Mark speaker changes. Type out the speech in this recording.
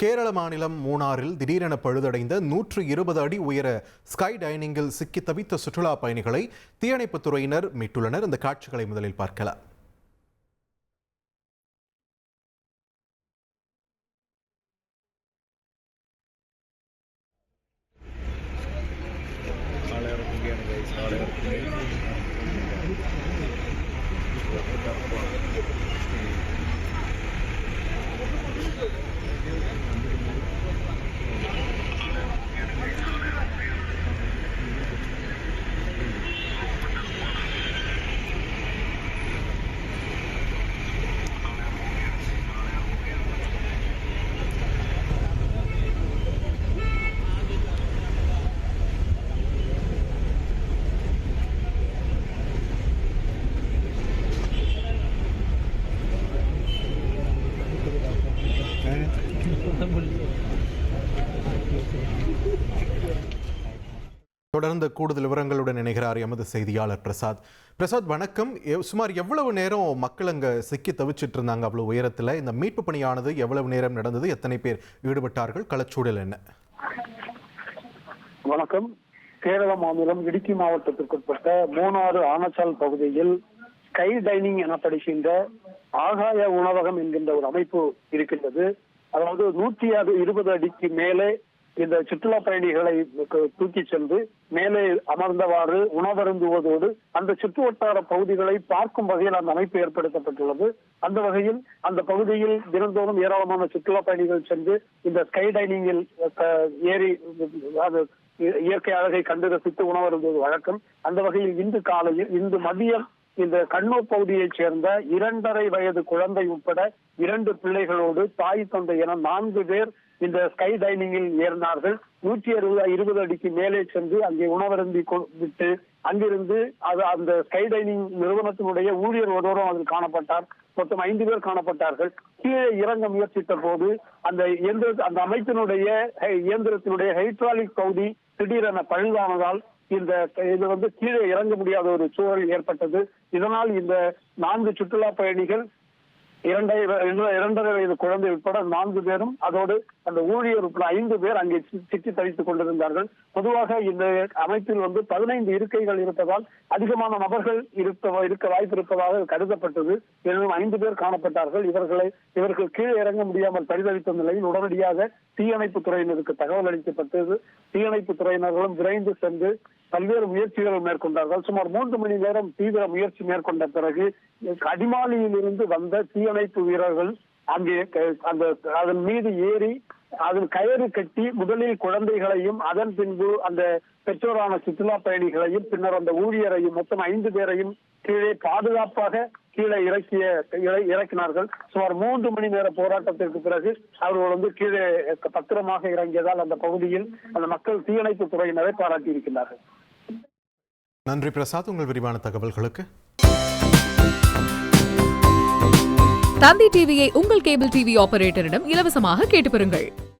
Speaker 1: கேரள மாநிலம் மூணாறில் திடீரென பழுதடைந்த 120 அடி உயர ஸ்கை டைனிங்கில் சிக்கி தவித்த சுற்றுலா பயணிகளை தீயணைப்புத் துறையினர் மீட்டுள்ளனர். இந்த காட்சிகளை முதலில் பார்க்கலாம். தொடர்ந்து கூடுதல் விவரங்களுடன் இணைகிறார் எமது செய்தியாளர் பிரசாத். வணக்கம். சுமார் எவ்வளவு நேரம் மக்கள் அங்க சிக்கி தவிச்சிட்டு இருந்தாங்க? அவ்வளவு உயரத்தில் இந்த மீட்பு பணியானது எவ்வளவு நேரம் நடந்தது? எத்தனை பேர் ஈடுபட்டார்கள்? களச்சூழல் என்ன?
Speaker 2: வணக்கம். கேரள மாநிலம் இடுக்கி மாவட்டத்திற்குட்பட்ட மூணாறு ஆனச்சால் பகுதியில் ஸ்கை டைனிங் எனப்படுகின்ற ஆகாய உணவகம் என்கின்ற ஒரு அமைப்பு இருக்கின்றது. அதாவது 120 அடிக்கு மேலே இந்த சுற்றுலா பயணிகளை தூக்கி சென்று மேலே அமர்ந்தவாறு உணவருந்துவதோடு அந்த சுற்று வட்டார பகுதிகளை பார்க்கும் வகையில் அந்த அமைப்பு ஏற்படுத்தப்பட்டுள்ளது. அந்த வகையில் அந்த பகுதியில் தினந்தோறும் ஏராளமான சுற்றுலா பயணிகள் சென்று இந்த ஸ்கை டைனிங்கில் ஏறி அது இயற்கை அழகை கண்டு ரசித்து உணவருந்துவது வழக்கம். அந்த வகையில் இன்று மதியம் இந்த கண்ணூர் பகுதியைச் சேர்ந்த 2.5 வயது குழந்தை உட்பட 2 பிள்ளைகளோடு தாய் தந்தை என 4 பேர் இந்த ஸ்கை டைனிங்கில் ஏறினார்கள். 120 அடிக்கு மேலே சென்று அங்கே உணவருந்தி விட்டு அங்கிருந்து அந்த ஸ்கை டைனிங் நிறுவனத்தினுடைய ஊழியர் ஒருவரும் அதில் காணப்பட்டார். மொத்தம் 5 பேர் காணப்பட்டார்கள். கீழே இறங்க முயற்சித்த போது அந்த அமைப்பினுடைய இயந்திரத்தினுடைய ஹைட்ராலிக் பகுதி திடீரென பழுதானதால் இது கீழே இறங்க முடியாத ஒரு சூழல் ஏற்பட்டது. இதனால் இந்த 4 சுற்றுலா பயணிகள் 2.5 வயது குழந்தை உட்பட 4 பேரும் அதோடு அந்த ஊழியர் உட்பட 5 பேர் அங்கே சிக்கி தவித்துக் கொண்டிருந்தார்கள். பொதுவாக இந்த அமைப்பில் 15 இருக்கைகள் இருப்பதால் அதிகமான நபர்கள் இருக்க வாய்ப்பு இருப்பதாக கருதப்பட்டது. எனினும் 5 பேர் காணப்பட்டார்கள். இவர்கள் கீழே இறங்க முடியாமல் பரிதவித்த நிலையில் உடனடியாக தீயணைப்பு துறையினருக்கு தகவல் அளிக்கப்பட்டது. தீயணைப்பு துறையினர்களும் விரைந்து சென்று பல்வேறு முயற்சிகள் மேற்கொண்டார்கள். சுமார் 3 மணி நேரம் தீவிர முயற்சி மேற்கொண்ட பிறகு அடிமாலியில் இருந்து வந்த தீயணைப்பு வீரர்கள் அங்கே அதன் மீது ஏறி அதில் கயிறு கட்டி முதலில் குழந்தைகளையும் அதன் பின்பு அந்த பெற்றோரான சுற்றுலா பயணிகளையும் பின்னர் அந்த ஊழியரையும் மொத்தம் 5 பேரையும் கீழே பாதுகாப்பாக கீழே இறக்கினார்கள். சுமார் 3 மணி நேர போராட்டத்திற்கு பிறகு அவர்கள் கீழே பத்திரமாக இறங்கியதால் அந்த பகுதியில் அந்த மக்கள் தீயணைப்பு துறையினரை பாராட்டி இருக்கின்றார்கள்.
Speaker 1: நன்றி பிரசாத், உங்கள் விரிவான தகவல்களுக்கு.
Speaker 3: தந்தி டிவியை உங்கள் கேபிள் டிவி ஆபரேட்டரிடம் இலவசமாக கேட்டு பெறுங்கள்.